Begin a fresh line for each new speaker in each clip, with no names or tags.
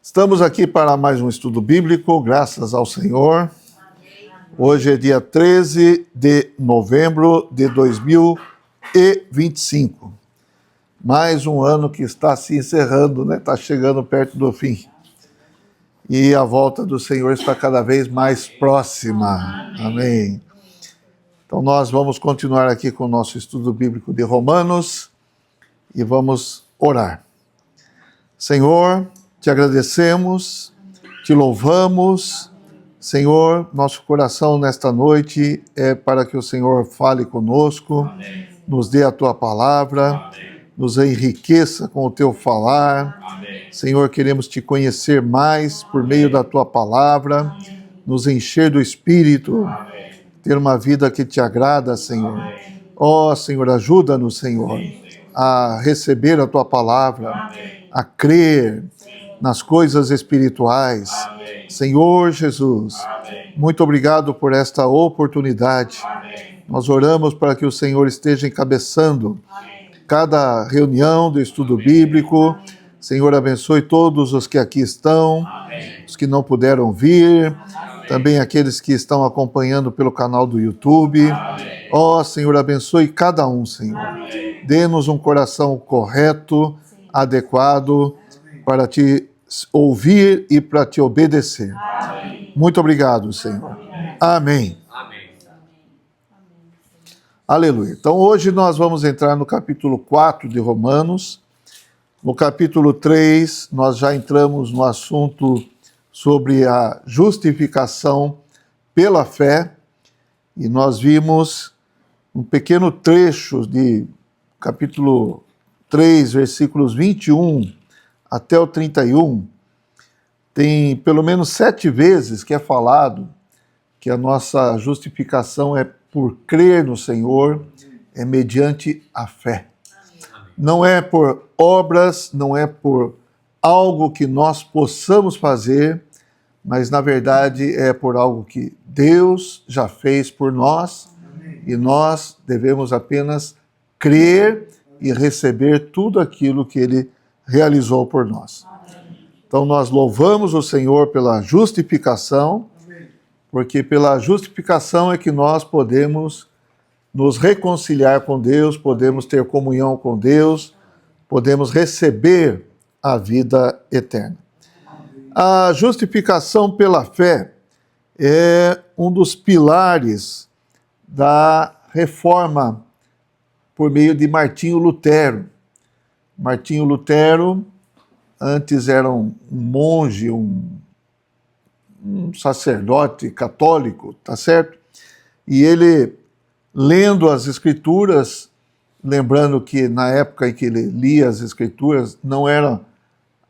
Estamos aqui para mais um estudo bíblico, graças ao Senhor. Hoje é dia 13 de novembro de 2025. Mais um ano que está se encerrando, né? Está chegando perto do fim. E a volta do Senhor está cada vez mais próxima. Amém. Então nós vamos continuar aqui com o nosso estudo bíblico de Romanos e vamos orar. Senhor, te agradecemos, te louvamos. Senhor, nosso coração nesta noite é para que o Senhor fale conosco, amém, nos dê a tua palavra, amém, nos enriqueça com o teu falar. Amém. Senhor, queremos te conhecer mais por meio da tua palavra, amém, nos encher do Espírito, amém, ter uma vida que te agrada, Senhor. Ó, Senhor, ajuda-nos, Senhor, a receber a tua palavra, amém, a crer nas coisas espirituais. Amém. Senhor Jesus, amém, muito obrigado por esta oportunidade. Amém. Nós oramos para que o Senhor esteja encabeçando, amém, cada reunião do estudo, amém, bíblico. Amém. Senhor, abençoe todos os que aqui estão, amém, os que não puderam vir, amém, também aqueles que estão acompanhando pelo canal do YouTube. Ó, Senhor, abençoe cada um, Senhor. Dê-nos um coração correto, adequado, para te ouvir e para te obedecer. Amém. Muito obrigado, Senhor. Amém. Amém. Aleluia. Então, hoje nós vamos entrar no capítulo 4 de Romanos. No capítulo 3, nós já entramos no assunto sobre a justificação pela fé, e nós vimos um pequeno trecho de capítulo 3, versículos 21 até o 31, tem pelo menos 7 vezes que é falado que a nossa justificação é por crer no Senhor, é mediante a fé. Não é por obras, não é por algo que nós possamos fazer, mas na verdade é por algo que Deus já fez por nós, e nós devemos apenas crer e receber tudo aquilo que Ele realizou por nós. Então nós louvamos o Senhor pela justificação, porque pela justificação é que nós podemos nos reconciliar com Deus, podemos ter comunhão com Deus, podemos receber a vida eterna. A justificação pela fé é um dos pilares da reforma por meio de Martinho Lutero. Martinho Lutero antes era um monge, um sacerdote católico, tá certo? E ele, lendo as Escrituras, lembrando que na época em que ele lia as Escrituras,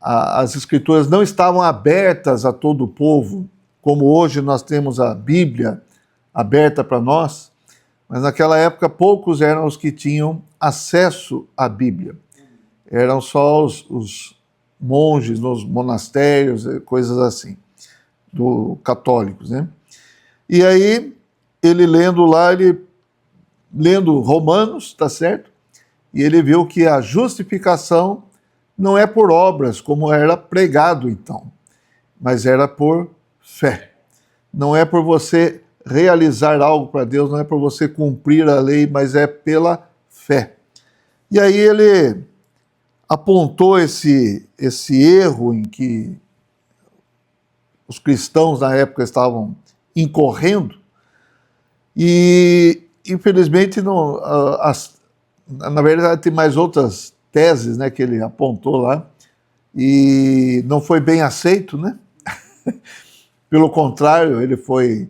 as Escrituras não estavam abertas a todo o povo, como hoje nós temos a Bíblia aberta para nós, mas naquela época poucos eram os que tinham acesso à Bíblia. Eram só os monges nos monastérios, coisas assim, católicos, né? E aí, ele lendo Romanos, tá certo? E ele viu que a justificação não é por obras, como era pregado então, mas era por fé. Não é por você realizar algo para Deus, não é por você cumprir a lei, mas é pela fé. E aí ele apontou esse erro em que os cristãos na época estavam incorrendo, e infelizmente na verdade tem mais outras teses, né, que ele apontou lá, e não foi bem aceito, né? Pelo contrário, ele foi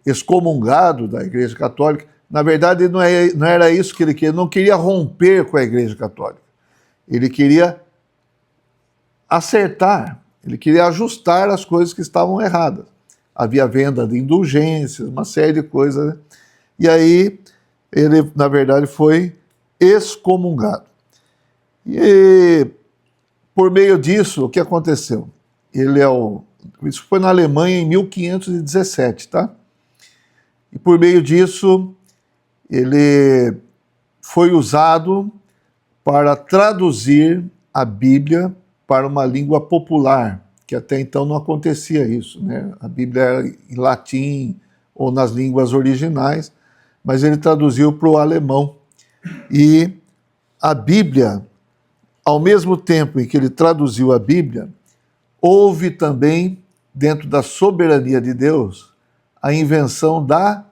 excomungado da Igreja Católica. Na verdade, não era isso que ele queria, não queria romper com a Igreja Católica. Ele queria acertar, ele queria ajustar as coisas que estavam erradas. Havia venda de indulgências, uma série de coisas, né? E aí, ele, na verdade, foi excomungado. E, por meio disso, o que aconteceu? Isso foi na Alemanha em 1517, tá? E por meio disso, ele foi usado para traduzir a Bíblia para uma língua popular, que até então não acontecia isso, né? A Bíblia era em latim ou nas línguas originais, mas ele traduziu para o alemão. E a Bíblia, ao mesmo tempo em que ele traduziu a Bíblia, houve também, dentro da soberania de Deus, a invenção da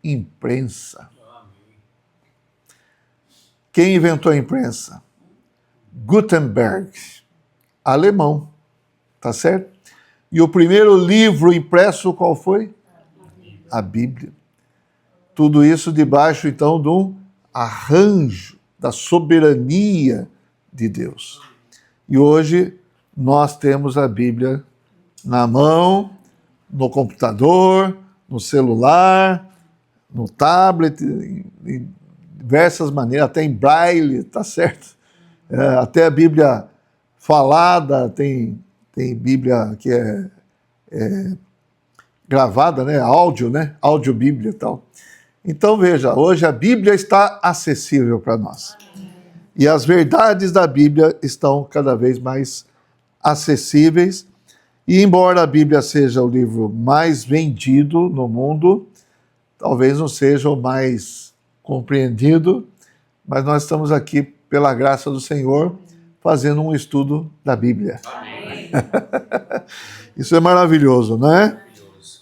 imprensa. Quem inventou a imprensa? Gutenberg, alemão, tá certo? E o primeiro livro impresso qual foi? A Bíblia. Tudo isso debaixo, então, de um arranjo da soberania de Deus. E hoje nós temos a Bíblia na mão, no computador, no celular, no tablet, em diversas maneiras, até em braille, tá certo? Até a Bíblia falada, tem Bíblia que é gravada, né? Áudio, né? Áudio-Bíblia e tal. Então, veja, hoje a Bíblia está acessível para nós. E as verdades da Bíblia estão cada vez mais acessíveis. E embora a Bíblia seja o livro mais vendido no mundo, talvez não seja o mais compreendido, mas nós estamos aqui, pela graça do Senhor, fazendo um estudo da Bíblia. Amém. Isso é maravilhoso, não é?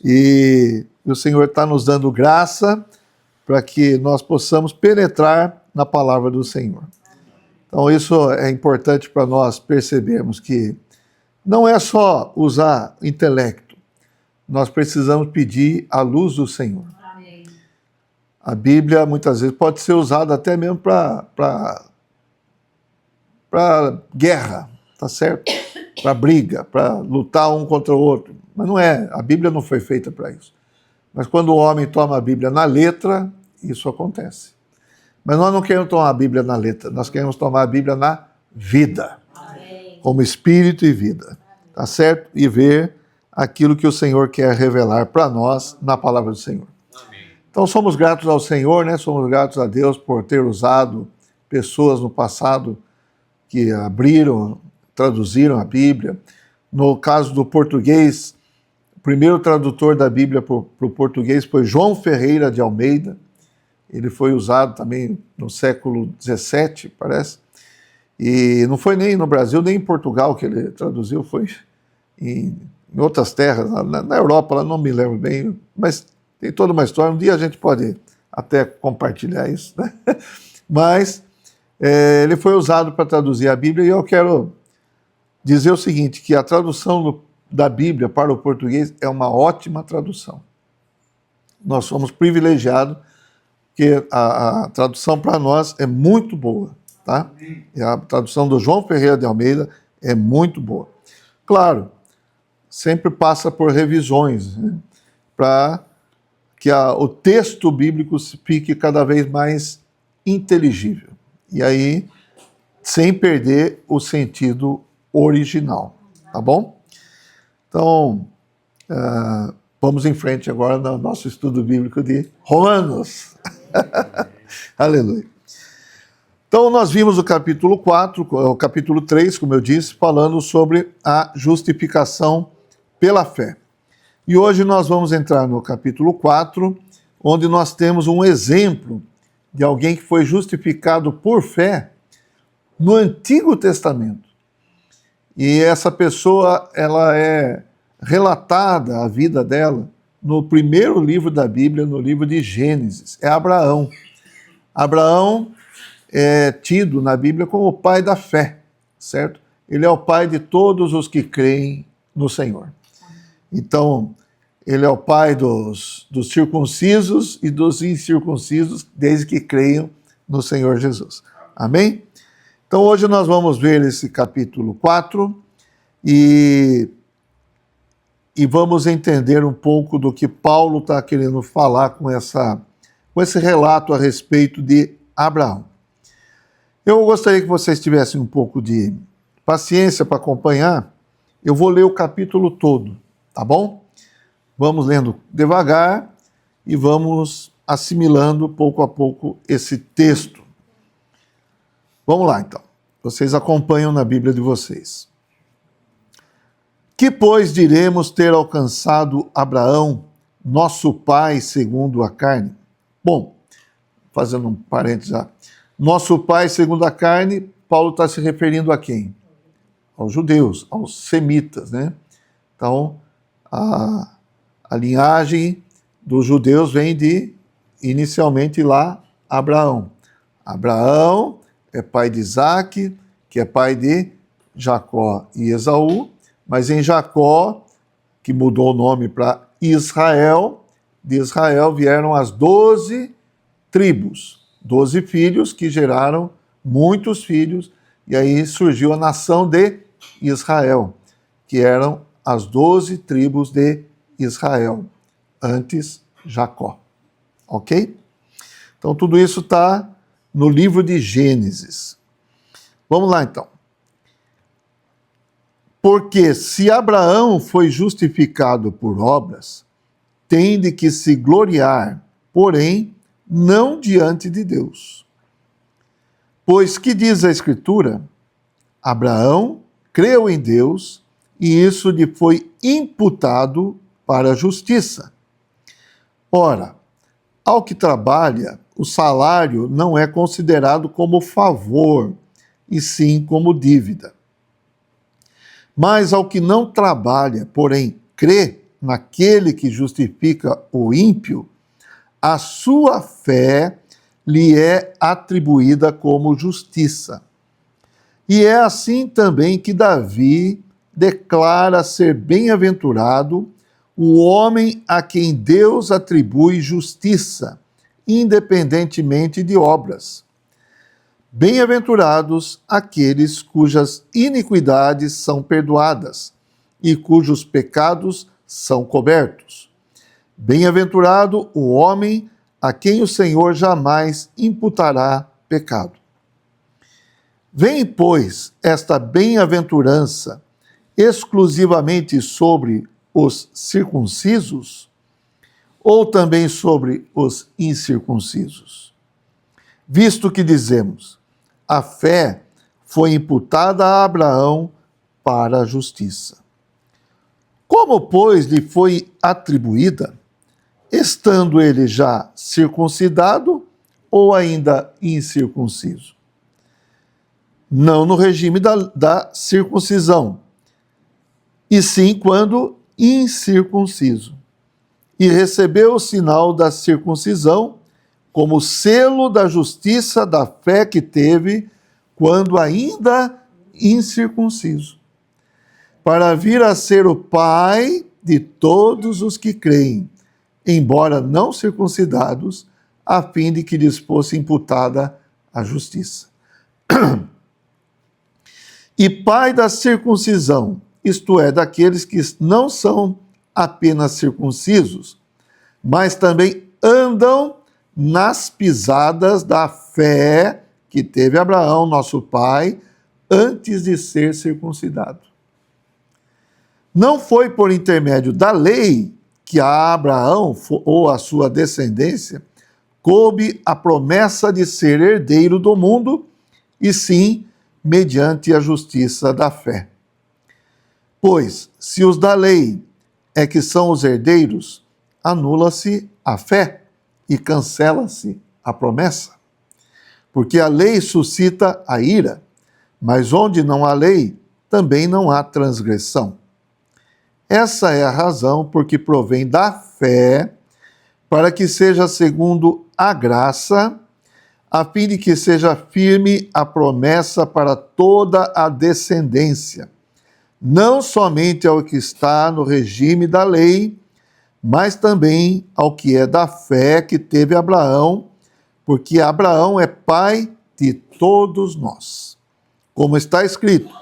E o Senhor está nos dando graça para que nós possamos penetrar na palavra do Senhor. Então isso é importante para nós percebermos que não é só usar intelecto, nós precisamos pedir a luz do Senhor. Amém. A Bíblia muitas vezes pode ser usada até mesmo para guerra, tá certo? Para briga, para lutar um contra o outro. Mas não é, a Bíblia não foi feita para isso. Mas quando o homem toma a Bíblia na letra, isso acontece. Mas nós não queremos tomar a Bíblia na letra, nós queremos tomar a Bíblia na vida. Amém. Como espírito e vida. Tá certo? E ver aquilo que o Senhor quer revelar para nós na palavra do Senhor. Amém. Então somos gratos ao Senhor, né? Somos gratos a Deus por ter usado pessoas no passado que abriram, traduziram a Bíblia. No caso do português, o primeiro tradutor da Bíblia para o português foi João Ferreira de Almeida. Ele foi usado também no século XVII, parece. E não foi nem no Brasil, nem em Portugal que ele traduziu, foi em outras terras, na Europa, lá não me lembro bem, mas tem toda uma história. Um dia a gente pode até compartilhar isso, né? Mas ele foi usado para traduzir a Bíblia, e eu quero dizer o seguinte, que a tradução da Bíblia para o português é uma ótima tradução. Nós somos privilegiados, porque a tradução para nós é muito boa, tá? E a tradução do João Ferreira de Almeida é muito boa. Claro, sempre passa por revisões, né? Para que o texto bíblico fique cada vez mais inteligível. E aí, sem perder o sentido original, tá bom? Então, vamos em frente agora no nosso estudo bíblico de Romanos. Aleluia. Então, nós vimos o capítulo 4, o capítulo 3, como eu disse, falando sobre a justificação pela fé. E hoje nós vamos entrar no capítulo 4, onde nós temos um exemplo de alguém que foi justificado por fé no Antigo Testamento. E essa pessoa, ela é relatada, a vida dela, no primeiro livro da Bíblia, no livro de Gênesis. É Abraão. Abraão é tido na Bíblia como o pai da fé, certo? Ele é o pai de todos os que creem no Senhor. Então, ele é o pai dos circuncisos e dos incircuncisos, desde que creiam no Senhor Jesus. Amém? Então, hoje nós vamos ver esse capítulo 4 e vamos entender um pouco do que Paulo está querendo falar com esse relato a respeito de Abraão. Eu gostaria que vocês tivessem um pouco de paciência para acompanhar. Eu vou ler o capítulo todo, tá bom? Vamos lendo devagar e vamos assimilando pouco a pouco esse texto. Vamos lá, então. Vocês acompanham na Bíblia de vocês. Que, pois, diremos ter alcançado Abraão, nosso pai segundo a carne? Bom, fazendo um parênteses já. Nosso pai segundo a carne, Paulo está se referindo a quem? Aos judeus, aos semitas, né? Então, a linhagem dos judeus vem de, inicialmente lá, Abraão. Abraão é pai de Isaque, que é pai de Jacó e Esaú, mas em Jacó, que mudou o nome para Israel, de Israel vieram as 12 tribos, 12 filhos que geraram muitos filhos, e aí surgiu a nação de Israel, que eram as 12 tribos de Israel, antes Jacó. Ok? Então tudo isso está no livro de Gênesis. Vamos lá então. Porque se Abraão foi justificado por obras, tem de que se gloriar, porém, não diante de Deus. Pois que diz a Escritura? Abraão creu em Deus e isso lhe foi imputado para a justiça. Ora, ao que trabalha, o salário não é considerado como favor, e sim como dívida. Mas ao que não trabalha, porém crê naquele que justifica o ímpio, a sua fé lhe é atribuída como justiça. E é assim também que Davi declara ser bem-aventurado o homem a quem Deus atribui justiça, independentemente de obras. Bem-aventurados aqueles cujas iniquidades são perdoadas e cujos pecados são cobertos. Bem-aventurado o homem a quem o Senhor jamais imputará pecado. Vem, pois, esta bem-aventurança exclusivamente sobre os circuncisos ou também sobre os incircuncisos? Visto que dizemos, a fé foi imputada a Abraão para a justiça. Como, pois, lhe foi atribuída, estando ele já circuncidado ou ainda incircunciso? Não no regime da circuncisão, e sim quando incircunciso. E recebeu o sinal da circuncisão como selo da justiça da fé que teve quando ainda incircunciso, para vir a ser o pai de todos os que creem, embora não circuncidados, a fim de que lhes fosse imputada a justiça. E pai da circuncisão, isto é, daqueles que não são apenas circuncisos, mas também andam nas pisadas da fé que teve Abraão, nosso pai, antes de ser circuncidado. Não foi por intermédio da lei que a Abraão ou a sua descendência coube a promessa de ser herdeiro do mundo, e sim mediante a justiça da fé. Pois, se os da lei é que são os herdeiros, anula-se a fé e cancela-se a promessa. Porque a lei suscita a ira, mas onde não há lei, também não há transgressão. Essa é a razão porque provém da fé, para que seja segundo a graça, a fim de que seja firme a promessa para toda a descendência, não somente ao que está no regime da lei, mas também ao que é da fé que teve Abraão, porque Abraão é pai de todos nós. Como está escrito,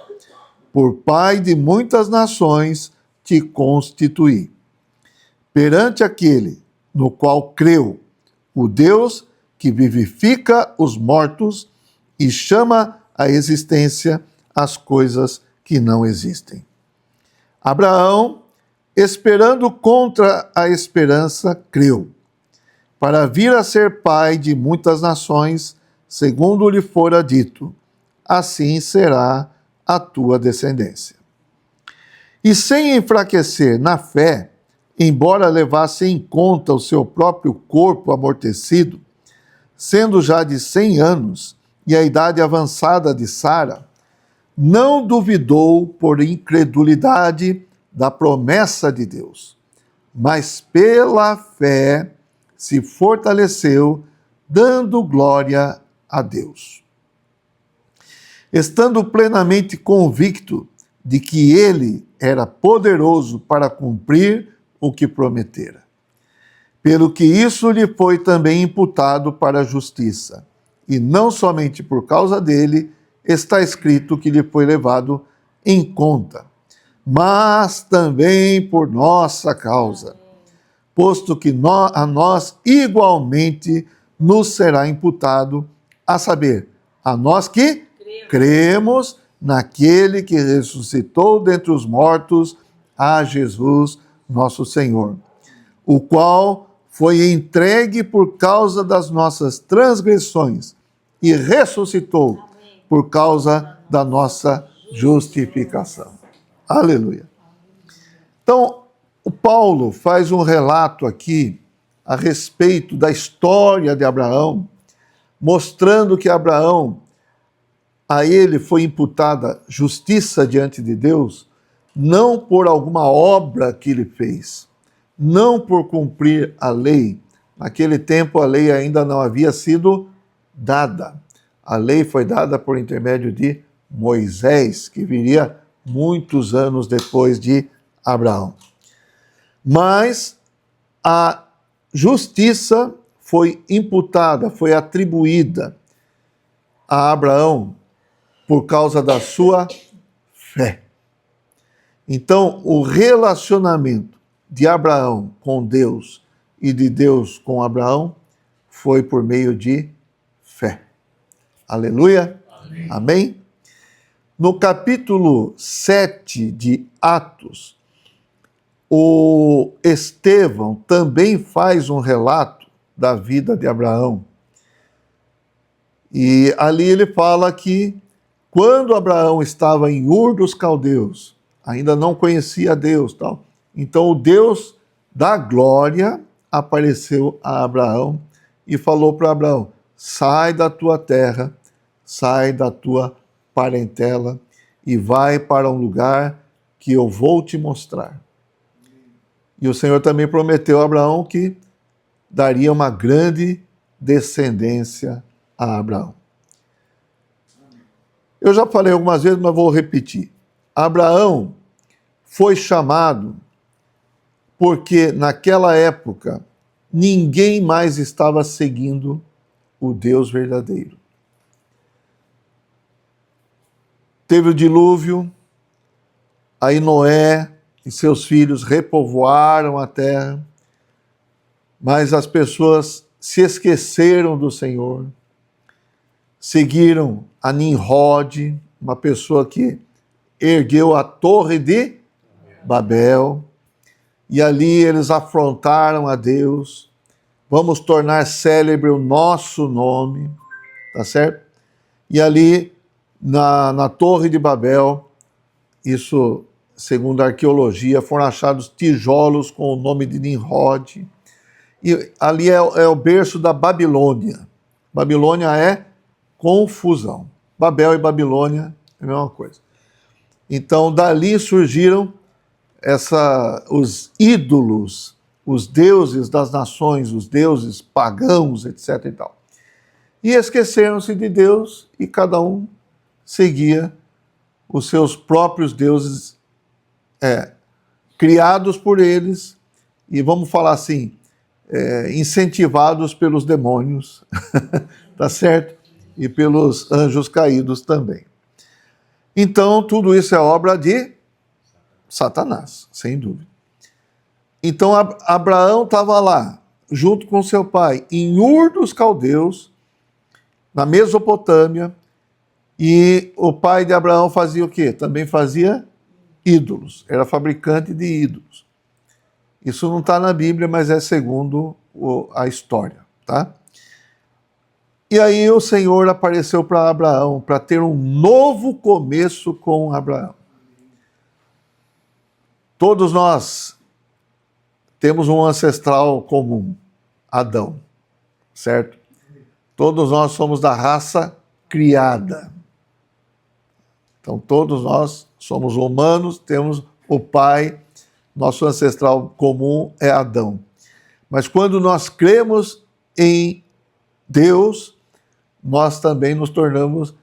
por pai de muitas nações te constituí. Perante aquele no qual creu, o Deus que vivifica os mortos e chama à existência as coisas que não existem. Abraão, esperando contra a esperança, creu, para vir a ser pai de muitas nações, segundo lhe fora dito, assim será a tua descendência. E sem enfraquecer na fé, embora levasse em conta o seu próprio corpo amortecido, sendo já de 100 anos e a idade avançada de Sara, não duvidou por incredulidade da promessa de Deus, mas pela fé se fortaleceu, dando glória a Deus. Estando plenamente convicto de que ele era poderoso para cumprir o que prometera. Pelo que isso lhe foi também imputado para a justiça. E não somente por causa dele está escrito que lhe foi levado em conta, mas também por nossa causa, posto que a nós igualmente nos será imputado, a saber, a nós que cremos naquele que ressuscitou dentre os mortos, a Jesus, nosso Senhor, o qual foi entregue por causa das nossas transgressões e ressuscitou por causa da nossa justificação. Aleluia. Então, o Paulo faz um relato aqui a respeito da história de Abraão, mostrando que Abraão, a ele foi imputada justiça diante de Deus, não por alguma obra que ele fez, não por cumprir a lei. Naquele tempo a lei ainda não havia sido dada. A lei foi dada por intermédio de Moisés, que viria muitos anos depois de Abraão. Mas a justiça foi imputada, foi atribuída a Abraão por causa da sua fé. Então, o relacionamento de Abraão com Deus e de Deus com Abraão foi por meio de fé. Aleluia? Amém? Amém? No capítulo 7 de Atos, o Estevão também faz um relato da vida de Abraão. E ali ele fala que quando Abraão estava em Ur dos Caldeus, ainda não conhecia Deus, tal. Então o Deus da glória apareceu a Abraão e falou para Abraão: sai da tua terra, sai da tua parentela e vai para um lugar que eu vou te mostrar. E o Senhor também prometeu a Abraão que daria uma grande descendência a Abraão. Eu já falei algumas vezes, mas vou repetir. Abraão foi chamado porque naquela época ninguém mais estava seguindo o Deus verdadeiro. Teve o dilúvio, aí Noé e seus filhos repovoaram a terra, mas as pessoas se esqueceram do Senhor, seguiram a Nimrod, uma pessoa que ergueu a torre de Babel, e ali eles afrontaram a Deus. Vamos tornar célebre o nosso nome, tá certo? E ali, na Torre de Babel, isso, segundo a arqueologia, foram achados tijolos com o nome de Nimrod. E ali é o berço da Babilônia. Babilônia é confusão. Babel e Babilônia é a mesma coisa. Então, dali surgiram os ídolos, os deuses das nações, os deuses pagãos, etc. e tal. E esqueceram-se de Deus e cada um seguia os seus próprios deuses criados por eles e, vamos falar assim, incentivados pelos demônios, tá certo? E pelos anjos caídos também. Então, tudo isso é obra de Satanás, sem dúvida. Então, Abraão estava lá, junto com seu pai, em Ur dos Caldeus, na Mesopotâmia, e o pai de Abraão fazia o quê? Também fazia ídolos, era fabricante de ídolos. Isso não está na Bíblia, mas é segundo a história, tá? E aí o Senhor apareceu para Abraão, para ter um novo começo com Abraão. Todos nós temos um ancestral comum, Adão, certo? Todos nós somos da raça criada. Então, todos nós somos humanos, temos o pai, nosso ancestral comum é Adão. Mas quando nós cremos em Deus, nós também nos tornamos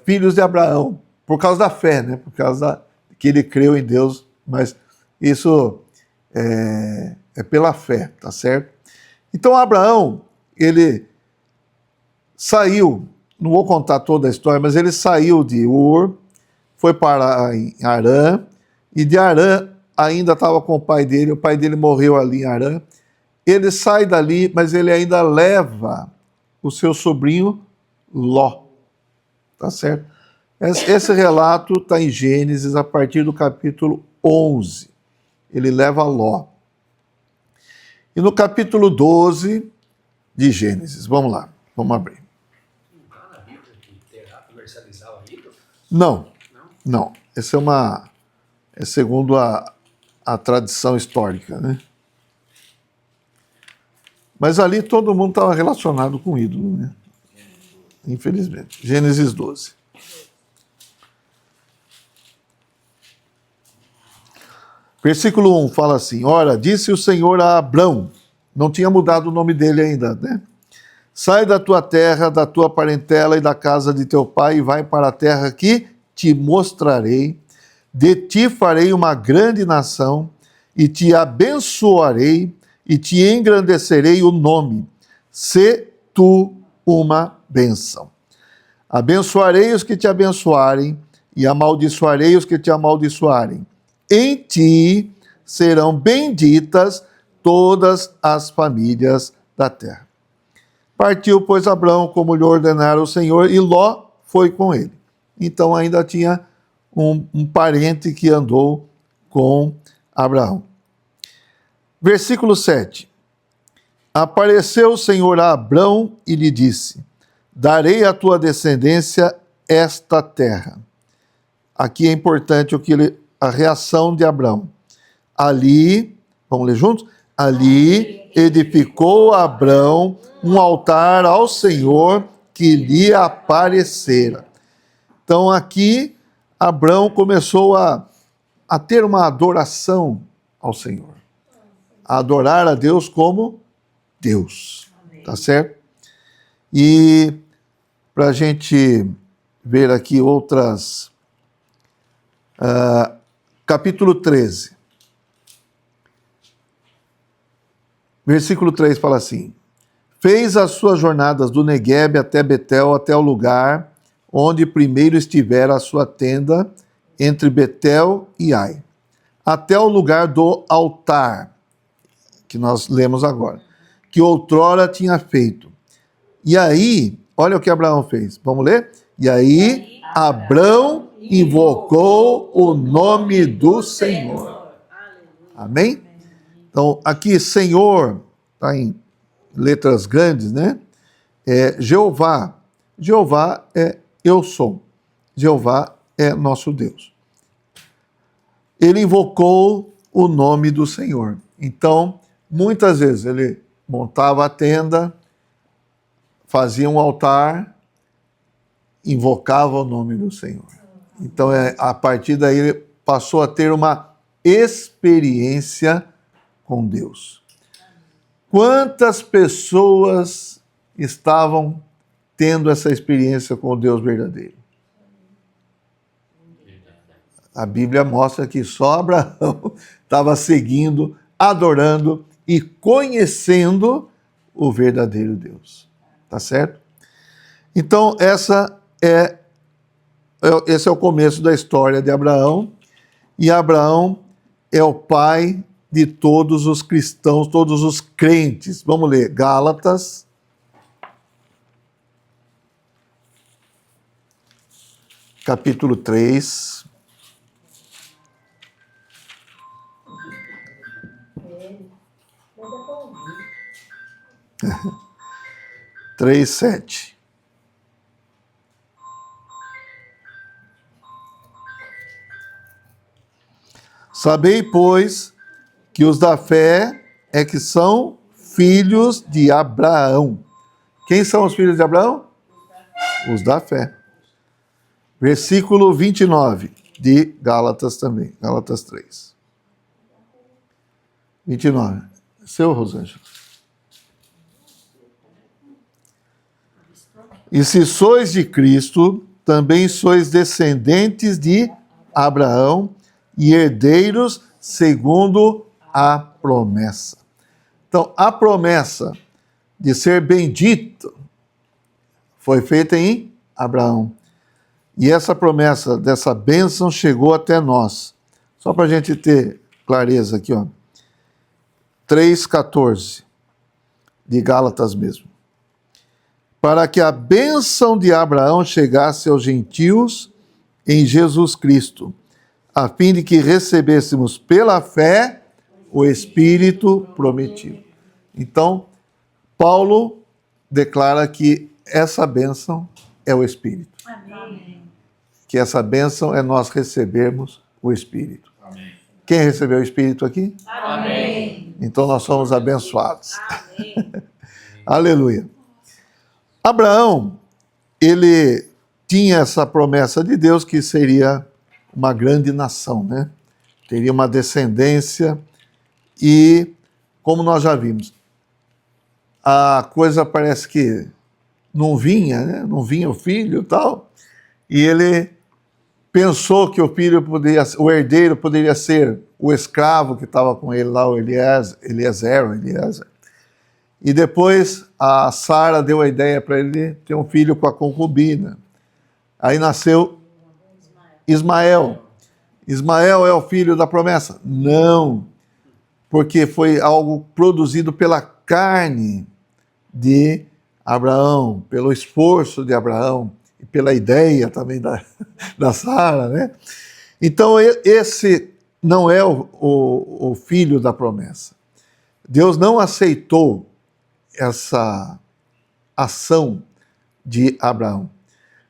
filhos de Abraão, por causa da fé, né? Por causa que ele creu em Deus, mas isso é pela fé, tá certo? Então, Abraão, ele saiu, não vou contar toda a história, mas ele saiu de Ur, foi para Harã, e de Harã ainda estava com o pai dele morreu ali em Harã. Ele sai dali, mas ele ainda leva o seu sobrinho Ló, tá certo? Esse relato está em Gênesis, a partir do capítulo 11. Ele leva Ló. E no capítulo 12 de Gênesis, vamos lá, vamos abrir.
Não está na Bíblia que Terá comercializava ídolo?
Não. Essa é segundo a tradição histórica, né? Mas ali todo mundo estava relacionado com ídolo, né? Infelizmente. Gênesis 12. Versículo 1 fala assim: Ora, disse o Senhor a Abrão, não tinha mudado o nome dele ainda, né? Sai da tua terra, da tua parentela e da casa de teu pai e vai para a terra que te mostrarei. De ti farei uma grande nação e te abençoarei e te engrandecerei o nome. Sê tu uma bênção. Abençoarei os que te abençoarem e amaldiçoarei os que te amaldiçoarem. Em ti serão benditas todas as famílias da terra. Partiu, pois, Abrão, como lhe ordenara o Senhor, e Ló foi com ele. Então ainda tinha um parente que andou com Abraão. Versículo 7. Apareceu o Senhor a Abrão e lhe disse: darei à tua descendência esta terra. Aqui é importante a reação de Abrão. Ali, vamos ler juntos? Ali edificou Abrão um altar ao Senhor que lhe aparecera. Então aqui Abrão começou a ter uma adoração ao Senhor. A adorar a Deus como Deus. Tá certo? E para a gente ver aqui outras... capítulo 13. Versículo 3 fala assim: fez as suas jornadas do Neguebe até Betel, até o lugar onde primeiro estivera a sua tenda, entre Betel e Ai, até o lugar do altar, que nós lemos agora, que outrora tinha feito. E aí, olha o que Abraão fez. Vamos ler? E aí, Abrão invocou o nome do Senhor. Amém? Então, aqui, Senhor, está em letras grandes, né? É Jeová. Jeová é eu sou. Jeová é nosso Deus. Ele invocou o nome do Senhor. Então, muitas vezes ele montava a tenda, fazia um altar, invocava o nome do Senhor. Então, a partir daí, ele passou a ter uma experiência com Deus. Quantas pessoas estavam tendo essa experiência com o Deus verdadeiro? A Bíblia mostra que só Abraão estava seguindo, adorando e conhecendo o verdadeiro Deus. Tá certo? Então, esse é o começo da história de Abraão. E Abraão é o pai de todos os cristãos, todos os crentes. Vamos ler Gálatas, capítulo 3. 3:7. Sabei, pois, que os da fé é que são filhos de Abraão. Quem são os filhos de Abraão? Os da fé. Versículo 29 de Gálatas também, Gálatas 3. 29. Seu, Rosângela. E se sois de Cristo, também sois descendentes de Abraão e herdeiros segundo a promessa. Então, a promessa de ser bendito foi feita em Abraão. E essa promessa dessa bênção chegou até nós. Só para a gente ter clareza aqui, ó. 3,14 de Gálatas mesmo. Para que a bênção de Abraão chegasse aos gentios em Jesus Cristo, a fim de que recebêssemos pela fé o Espírito prometido. Então, Paulo declara que essa bênção é o Espírito.
Amém.
Que essa bênção é nós recebermos o Espírito.
Amém.
Quem recebeu o Espírito aqui?
Amém.
Então nós somos abençoados.
Amém.
Aleluia. Abraão, ele tinha essa promessa de Deus que seria uma grande nação, né? Teria uma descendência e, como nós já vimos, a coisa parece que não vinha, né? Não vinha o filho e tal, e ele pensou que o filho poderia, o herdeiro poderia ser o escravo que estava com ele lá, o Eliezer. E depois a Sara deu a ideia para ele ter um filho com a concubina. Aí nasceu Ismael. Ismael é o filho da promessa? Não, porque foi algo produzido pela carne de Abraão, pelo esforço de Abraão e pela ideia também da Sara, né? Então esse não é o filho da promessa. Deus não aceitou essa ação de Abraão.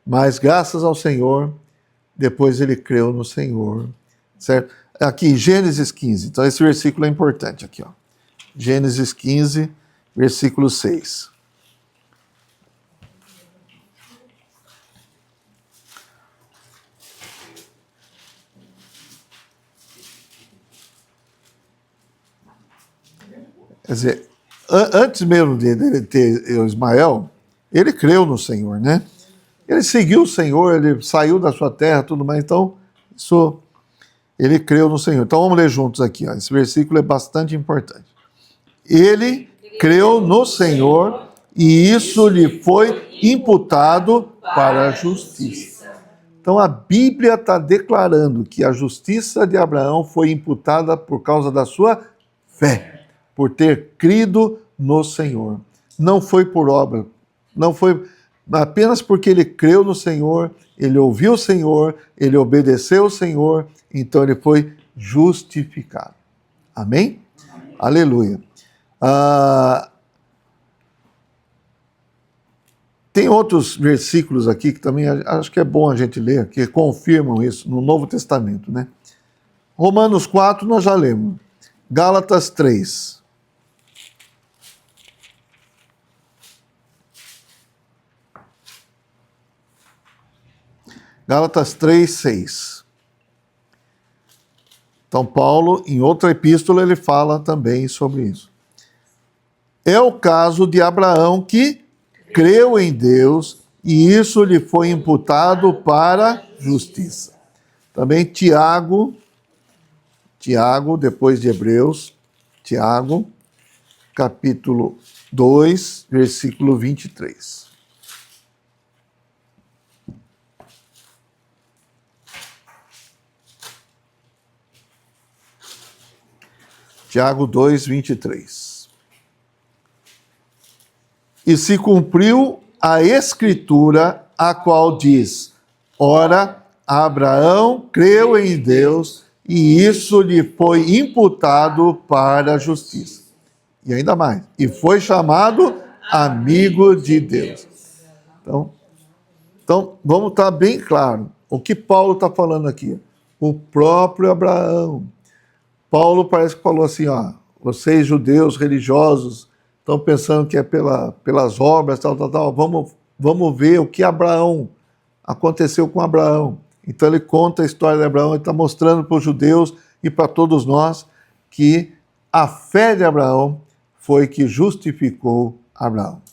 Mas graças ao Senhor, depois ele creu no Senhor, certo? Aqui, Gênesis 15. Então esse versículo é importante aqui, ó. Gênesis 15, versículo 6. Quer dizer, antes mesmo dele ter o Ismael, ele creu no Senhor, né? Ele seguiu o Senhor, ele saiu da sua terra, tudo mais. Então, ele creu no Senhor. Então, vamos ler juntos aqui. Ó. Esse versículo é bastante importante. Ele creu no Senhor e isso lhe foi imputado para a justiça. Então, a Bíblia está declarando que a justiça de Abraão foi imputada por causa da sua fé, por ter crido no Senhor. Não foi por obra, não foi apenas porque ele creu no Senhor, ele ouviu o Senhor, ele obedeceu o Senhor, então ele foi justificado. Amém? Amém. Aleluia. Tem outros versículos aqui que também acho que é bom a gente ler, que confirmam isso no Novo Testamento, né? Romanos 4 nós já lemos. Gálatas 3. Gálatas 3, 6. Então, Paulo, em outra epístola, ele fala também sobre isso. É o caso de Abraão que creu em Deus e isso lhe foi imputado para justiça. Também Tiago, depois de Hebreus, Tiago, capítulo 2, versículo 23. Tiago 2, 23. E se cumpriu a escritura, a qual diz: ora, Abraão creu em Deus, e isso lhe foi imputado para a justiça. E ainda mais, e foi chamado amigo de Deus. Então vamos estar bem claro. O que Paulo está falando aqui? O próprio Abraão, Paulo parece que falou assim, ó, vocês judeus religiosos estão pensando que é pelas obras, tal, vamos ver o que aconteceu com Abraão. Então ele conta a história de Abraão, ele está mostrando para os judeus e para todos nós que a fé de Abraão foi que justificou Abraão.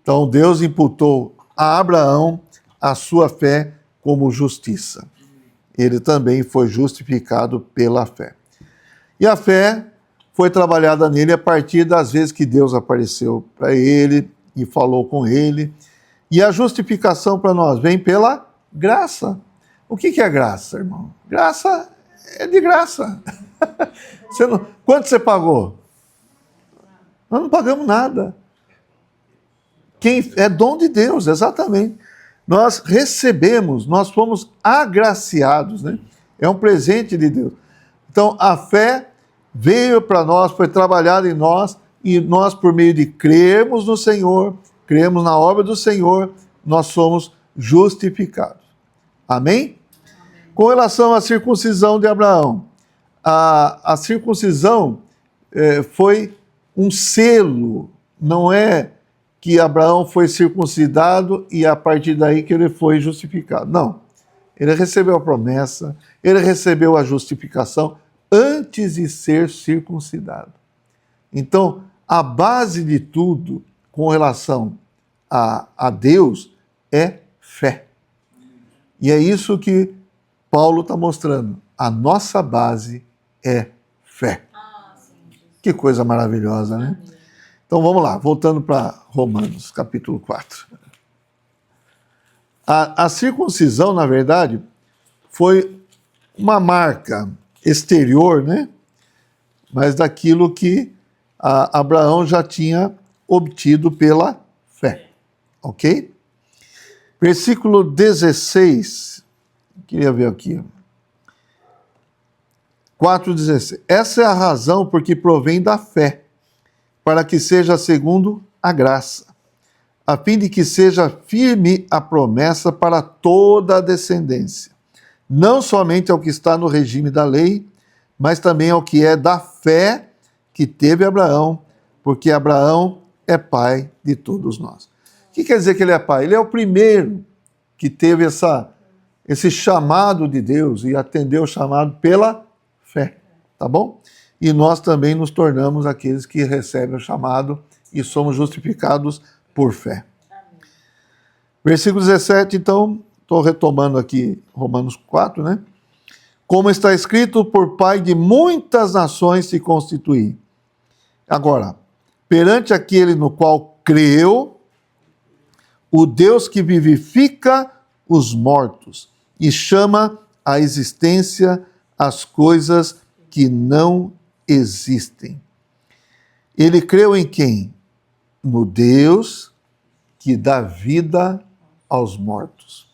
Então Deus imputou a Abraão a sua fé como justiça. Ele também foi justificado pela fé. E a fé foi trabalhada nele a partir das vezes que Deus apareceu para ele e falou com ele. E a justificação para nós vem pela graça. O que é graça, irmão? Graça é de graça. Quanto você pagou? Nós não pagamos nada. É dom de Deus, exatamente. Nós recebemos, nós fomos agraciados, né? É um presente de Deus. Então, a fé veio para nós, foi trabalhada em nós, e nós, por meio de crermos no Senhor, cremos na obra do Senhor, nós somos justificados. Amém? Com relação à circuncisão de Abraão, a circuncisão foi um selo, não é que Abraão foi circuncidado e a partir daí que ele foi justificado. Não. Ele recebeu a promessa, ele recebeu a justificação antes de ser circuncidado. Então, a base de tudo com relação a Deus é fé. E é isso que Paulo está mostrando. A nossa base é fé. Que coisa maravilhosa, né? Então vamos lá, voltando para Romanos, capítulo 4. A circuncisão, na verdade, foi uma marca exterior, né? Mas daquilo que Abraão já tinha obtido pela fé. Ok? Versículo 16. Queria ver aqui. 4,16. Essa é a razão porque provém da fé, para que seja segundo a graça, a fim de que seja firme a promessa para toda a descendência, não somente ao que está no regime da lei, mas também ao que é da fé que teve Abraão, porque Abraão é pai de todos nós. O que quer dizer que ele é pai? Ele é o primeiro que teve esse chamado de Deus e atendeu o chamado pela fé, tá bom? E nós também nos tornamos aqueles que recebem o chamado e somos justificados por fé. Amém. Versículo 17, então, estou retomando aqui Romanos 4, né? Como está escrito, por pai de muitas nações se constituí. Agora, perante aquele no qual creu, o Deus que vivifica os mortos e chama à existência as coisas que não existem. Ele creu em quem? No Deus que dá vida aos mortos.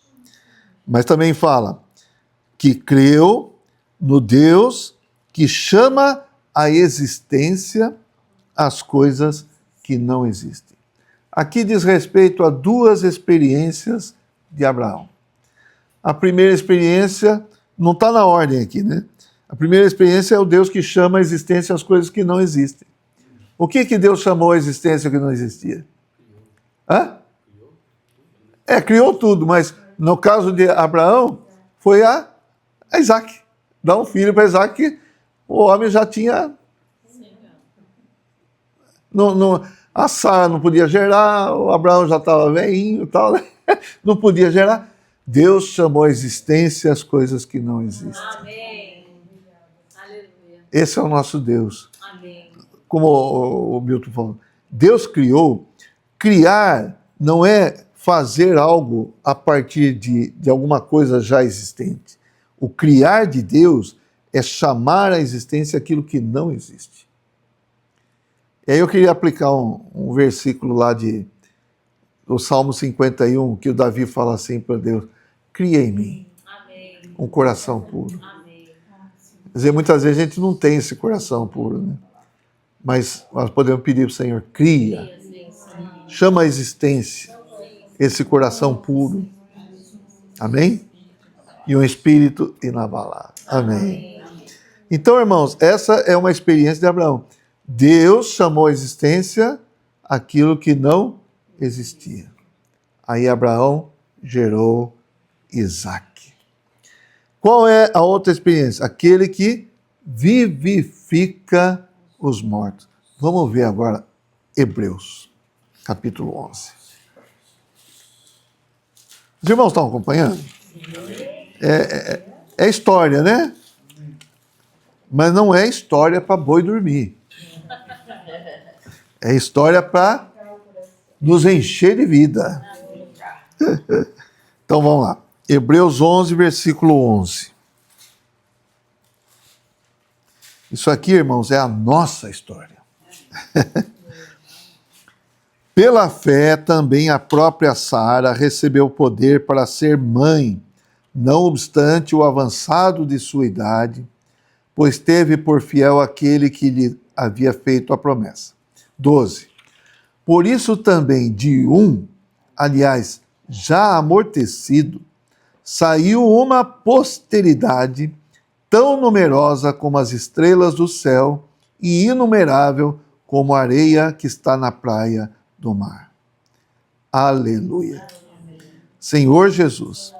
Mas também fala que creu no Deus que chama à existência as coisas que não existem. Aqui diz respeito a duas experiências de Abraão. A primeira experiência não está na ordem aqui, né? A primeira experiência é o Deus que chama à existência as coisas que não existem. O que Deus chamou à existência que não existia? Hã? Criou tudo, mas no caso de Abraão, foi a Isaac. Dá um filho para Isaac, o homem já tinha... a Sara não podia gerar, o Abraão já estava velhinho e tal, né? Não podia gerar. Deus chamou à existência as coisas que não existem.
Amém. Aleluia.
Esse é o nosso Deus.
Amém.
Como o Milton falou, Deus criou. Criar não é fazer algo a partir de alguma coisa já existente. O criar de Deus é chamar à existência aquilo que não existe. E aí eu queria aplicar um versículo lá do Salmo 51, que o Davi fala assim para Deus: cria em mim um coração puro.
Amém.
Quer dizer, muitas vezes a gente não tem esse coração puro, né? Mas nós podemos pedir para o Senhor: cria, chama à existência esse coração puro. Amém? E um espírito inabalável. Amém. Então, irmãos, essa é uma experiência de Abraão. Deus chamou à existência aquilo que não existia. Aí Abraão gerou Isaque. Qual é a outra experiência? Aquele que vivifica os mortos. Vamos ver agora Hebreus, capítulo 11. Os irmãos estão acompanhando? É história, né? Mas não é história para boi dormir. É história para nos encher de vida. Então vamos lá. Hebreus 11, versículo 11. Isso aqui, irmãos, é a nossa história. Pela fé, também a própria Sara recebeu poder para ser mãe, não obstante o avançado de sua idade, pois teve por fiel aquele que lhe havia feito a promessa. 12. Por isso também de aliás, já amortecido, saiu uma posteridade tão numerosa como as estrelas do céu e inumerável como a areia que está na praia do mar. Aleluia. Senhor Jesus.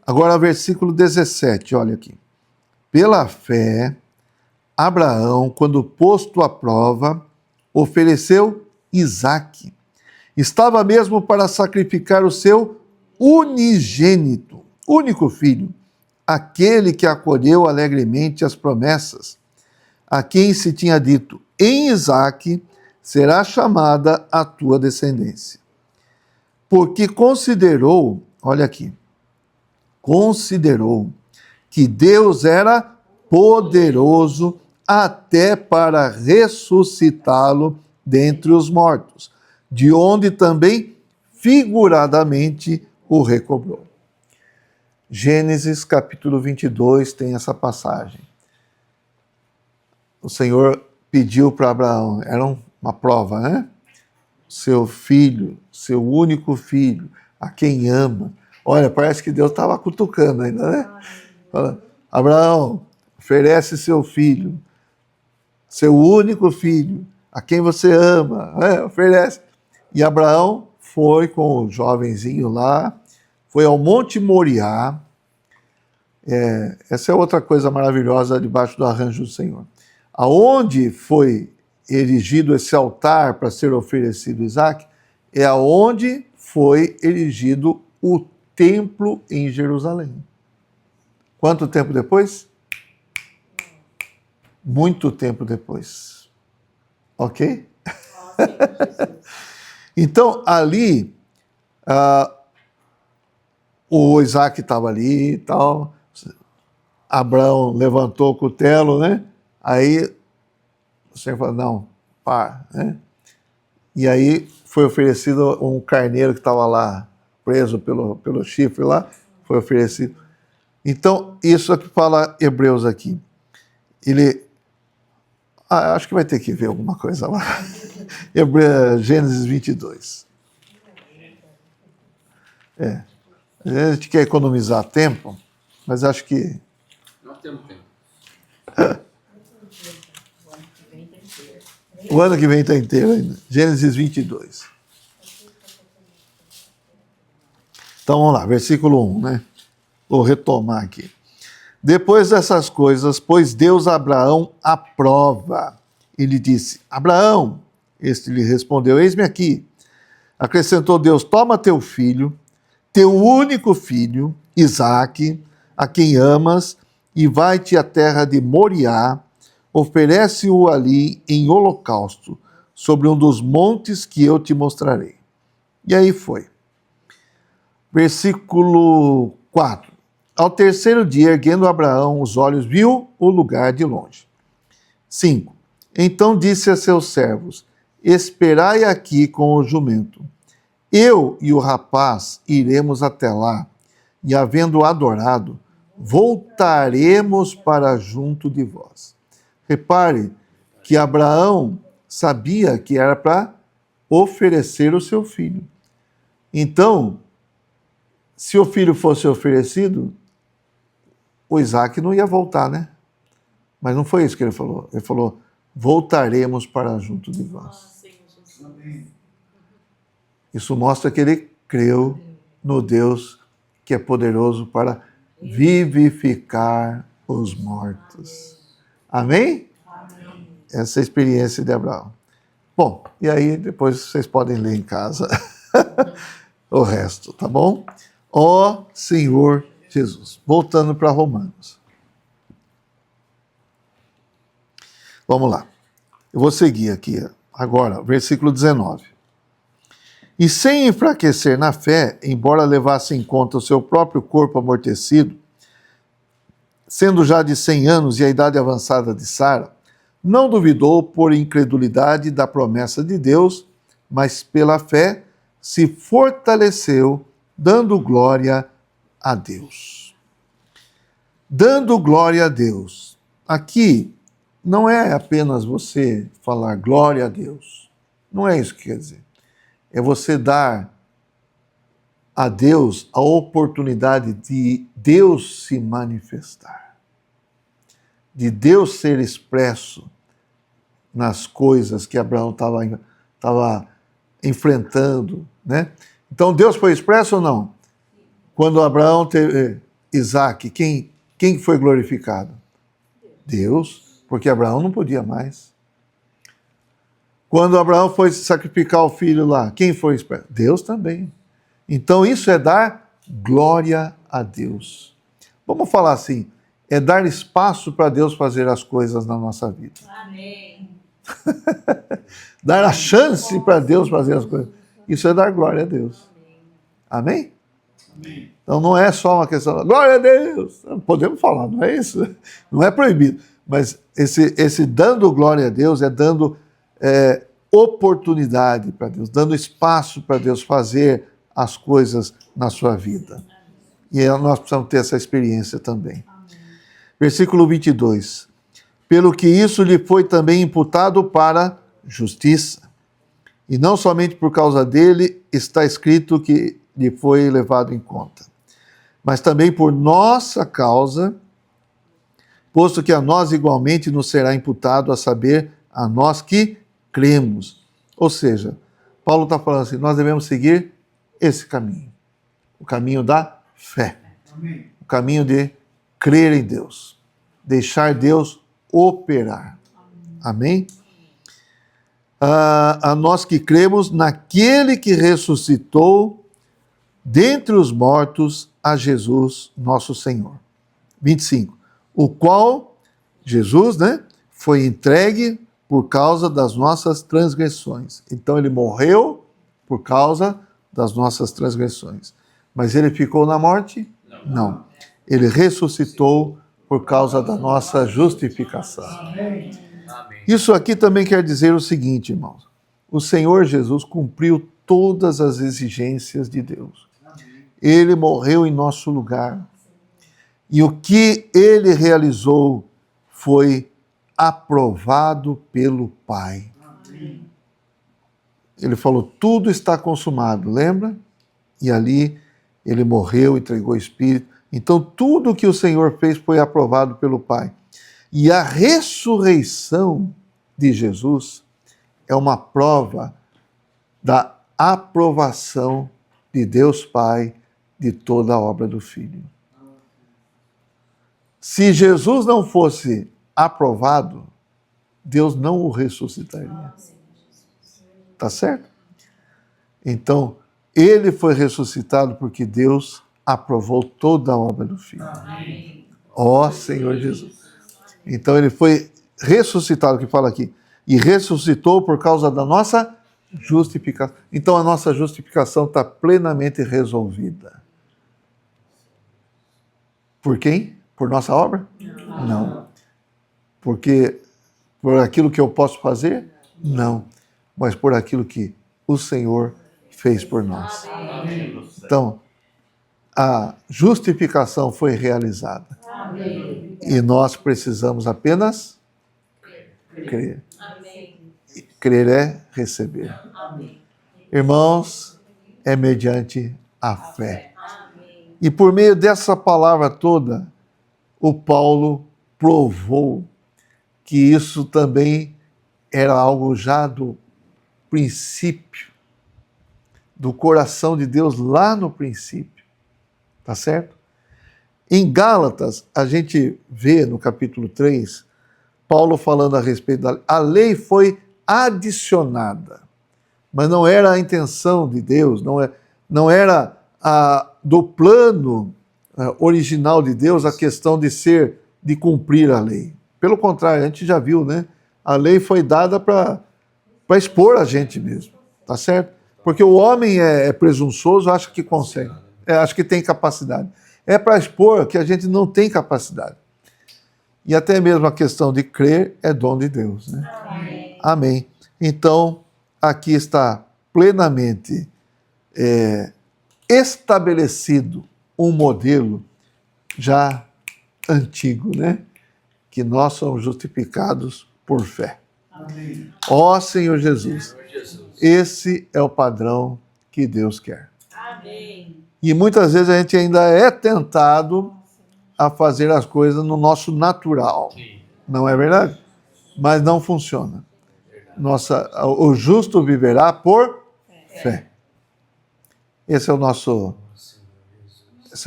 Agora, versículo 17, olha aqui. Pela fé, Abraão, quando posto à prova, ofereceu Isaque. Estava mesmo para sacrificar o seu unigênito, único filho, aquele que acolheu alegremente as promessas, a quem se tinha dito, em Isaque será chamada a tua descendência. Porque considerou, olha aqui, considerou que Deus era poderoso até para ressuscitá-lo dentre os mortos, de onde também figuradamente o recobrou. Gênesis capítulo 22 tem essa passagem. O Senhor pediu para Abraão, era uma prova, né? Seu filho, seu único filho, a quem ama. Olha, parece que Deus estava cutucando ainda, né? Fala, Abraão, oferece seu filho, seu único filho, a quem você ama, né? Oferece. E Abraão foi com o jovenzinho lá, foi ao Monte Moriá. Essa é outra coisa maravilhosa debaixo do arranjo do Senhor. Aonde foi erigido esse altar para ser oferecido Isaque, é aonde foi erigido o templo em Jerusalém. Quanto tempo depois? Muito tempo depois. Ok? Então, ali, o Isaque estava ali e tal, Abraão levantou o cutelo, né? Aí o Senhor falou, não, para, né? E aí foi oferecido um carneiro que estava lá, preso pelo chifre lá, foi oferecido. Então, isso é que fala Hebreus aqui. Ele... acho que vai ter que ver alguma coisa lá. Gênesis 22. A gente quer economizar tempo, mas acho que...
Não temos tempo.
O ano que vem está inteiro ainda. Gênesis 22. Então vamos lá, versículo 1, né? Vou retomar aqui. Depois dessas coisas, pôs Deus a Abraão à prova. Ele disse, Abraão, este lhe respondeu, eis-me aqui. Acrescentou Deus, toma teu filho, teu único filho, Isaque, a quem amas, e vai-te à terra de Moriá, oferece-o ali em holocausto, sobre um dos montes que eu te mostrarei. E aí foi. Versículo 4. Ao terceiro dia, erguendo Abraão os olhos, viu o lugar de longe. 5. Então disse a seus servos, esperai aqui com o jumento. Eu e o rapaz iremos até lá, e havendo adorado, voltaremos para junto de vós. Repare que Abraão sabia que era para oferecer o seu filho. Então, se o filho fosse oferecido, o Isaque não ia voltar, né? Mas não foi isso que ele falou. Ele falou, voltaremos para junto de vós. Isso mostra que ele creu no Deus que é poderoso para vivificar os mortos. Amém? Essa é a experiência de Abraão. Bom, e aí depois vocês podem ler em casa o resto, tá bom? Ó Senhor Jesus. Voltando para Romanos. Vamos lá. Eu vou seguir aqui agora, versículo 19. E sem enfraquecer na fé, embora levasse em conta o seu próprio corpo amortecido, sendo já de 100 anos e a idade avançada de Sara, não duvidou por incredulidade da promessa de Deus, mas pela fé se fortaleceu, dando glória a Deus. Dando glória a Deus. Aqui não é apenas você falar glória a Deus. Não é isso que quer dizer. É você dar a Deus a oportunidade de Deus se manifestar. De Deus ser expresso nas coisas que Abraão estava enfrentando, né? Então Deus foi expresso ou não? Quando Abraão teve Isaac, quem foi glorificado? Deus, porque Abraão não podia mais. Quando Abraão foi sacrificar o filho lá, quem foi expresso? Deus também. Então isso é dar glória a Deus. Vamos falar assim, é dar espaço para Deus fazer as coisas na nossa vida.
Amém.
Dar a chance para Deus fazer as coisas. Isso é dar glória a Deus. Amém?
Amém.
Então não é só uma questão de glória a Deus. Podemos falar, não é isso? Não é proibido. Mas esse dando glória a Deus é dando oportunidade para Deus, dando espaço para Deus fazer as coisas na sua vida. E nós precisamos ter essa experiência também. Versículo 22. Pelo que isso lhe foi também imputado para justiça. E não somente por causa dele está escrito que lhe foi levado em conta, mas também por nossa causa, posto que a nós igualmente nos será imputado, a saber, a nós que cremos. Ou seja, Paulo está falando assim, nós devemos seguir esse caminho. O caminho da fé.
Amém.
O caminho de crer em Deus. Deixar Deus operar. Amém? A nós que cremos naquele que ressuscitou dentre os mortos a Jesus, nosso Senhor. 25. O qual, Jesus, foi entregue por causa das nossas transgressões. Então ele morreu por causa das nossas transgressões. Mas ele ficou na morte? Não. Ele ressuscitou por causa da nossa justificação.
Amém.
Isso aqui também quer dizer o seguinte, irmãos. O Senhor Jesus cumpriu todas as exigências de Deus. Ele morreu em nosso lugar. E o que ele realizou foi aprovado pelo Pai. Ele falou, tudo está consumado, lembra? E ali ele morreu, entregou o Espírito. Então tudo que o Senhor fez foi aprovado pelo Pai. E a ressurreição de Jesus é uma prova da aprovação de Deus Pai de toda a obra do Filho. Se Jesus não fosse aprovado, Deus não o ressuscitaria. Tá certo? Então, ele foi ressuscitado porque Deus aprovou toda a obra do Filho. Ó Senhor Jesus. Então ele foi ressuscitado, que fala aqui, e ressuscitou por causa da nossa justificação. Então a nossa justificação está plenamente resolvida. Por quem? Por nossa obra? Não. Porque por aquilo que eu posso fazer? Não. Mas por aquilo que o Senhor fez por nós. Então, a justificação foi realizada.
Amém.
E nós precisamos apenas crer.
Amém.
E crer é receber.
Amém.
Irmãos, é mediante a fé.
Amém.
E por meio dessa palavra toda, o Paulo provou que isso também era algo já do princípio, do coração de Deus lá no princípio. Tá certo? Em Gálatas, a gente vê no capítulo 3, Paulo falando a respeito da lei. A lei foi adicionada, mas não era a intenção de Deus, não era do plano original de Deus a questão de cumprir a lei. Pelo contrário, a gente já viu, né? A lei foi dada para expor a gente mesmo, tá certo? Porque o homem é presunçoso, acha que consegue, acha que tem capacidade. É para expor que a gente não tem capacidade. E até mesmo a questão de crer é dom de Deus, né?
Amém.
Amém. Então, aqui está plenamente estabelecido um modelo já antigo, né? Que nós somos justificados por fé.
Amém.
Ó Senhor Jesus,
Senhor Jesus.
esse é o padrão que Deus quer.
Amém.
E muitas vezes a gente ainda é tentado a fazer as coisas no nosso natural.
Sim.
Não é verdade? Mas não funciona. O justo viverá por fé. Essa é a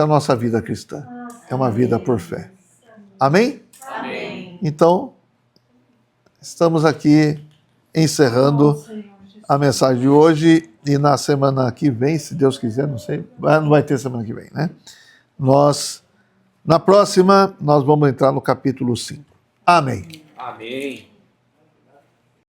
nossa vida cristã. É uma vida por fé. Amém?
Amém.
Então, estamos aqui encerrando a mensagem de hoje e na semana que vem, se Deus quiser, não sei, não vai ter semana que vem, né? Na próxima, nós vamos entrar no capítulo 5. Amém.
Amém.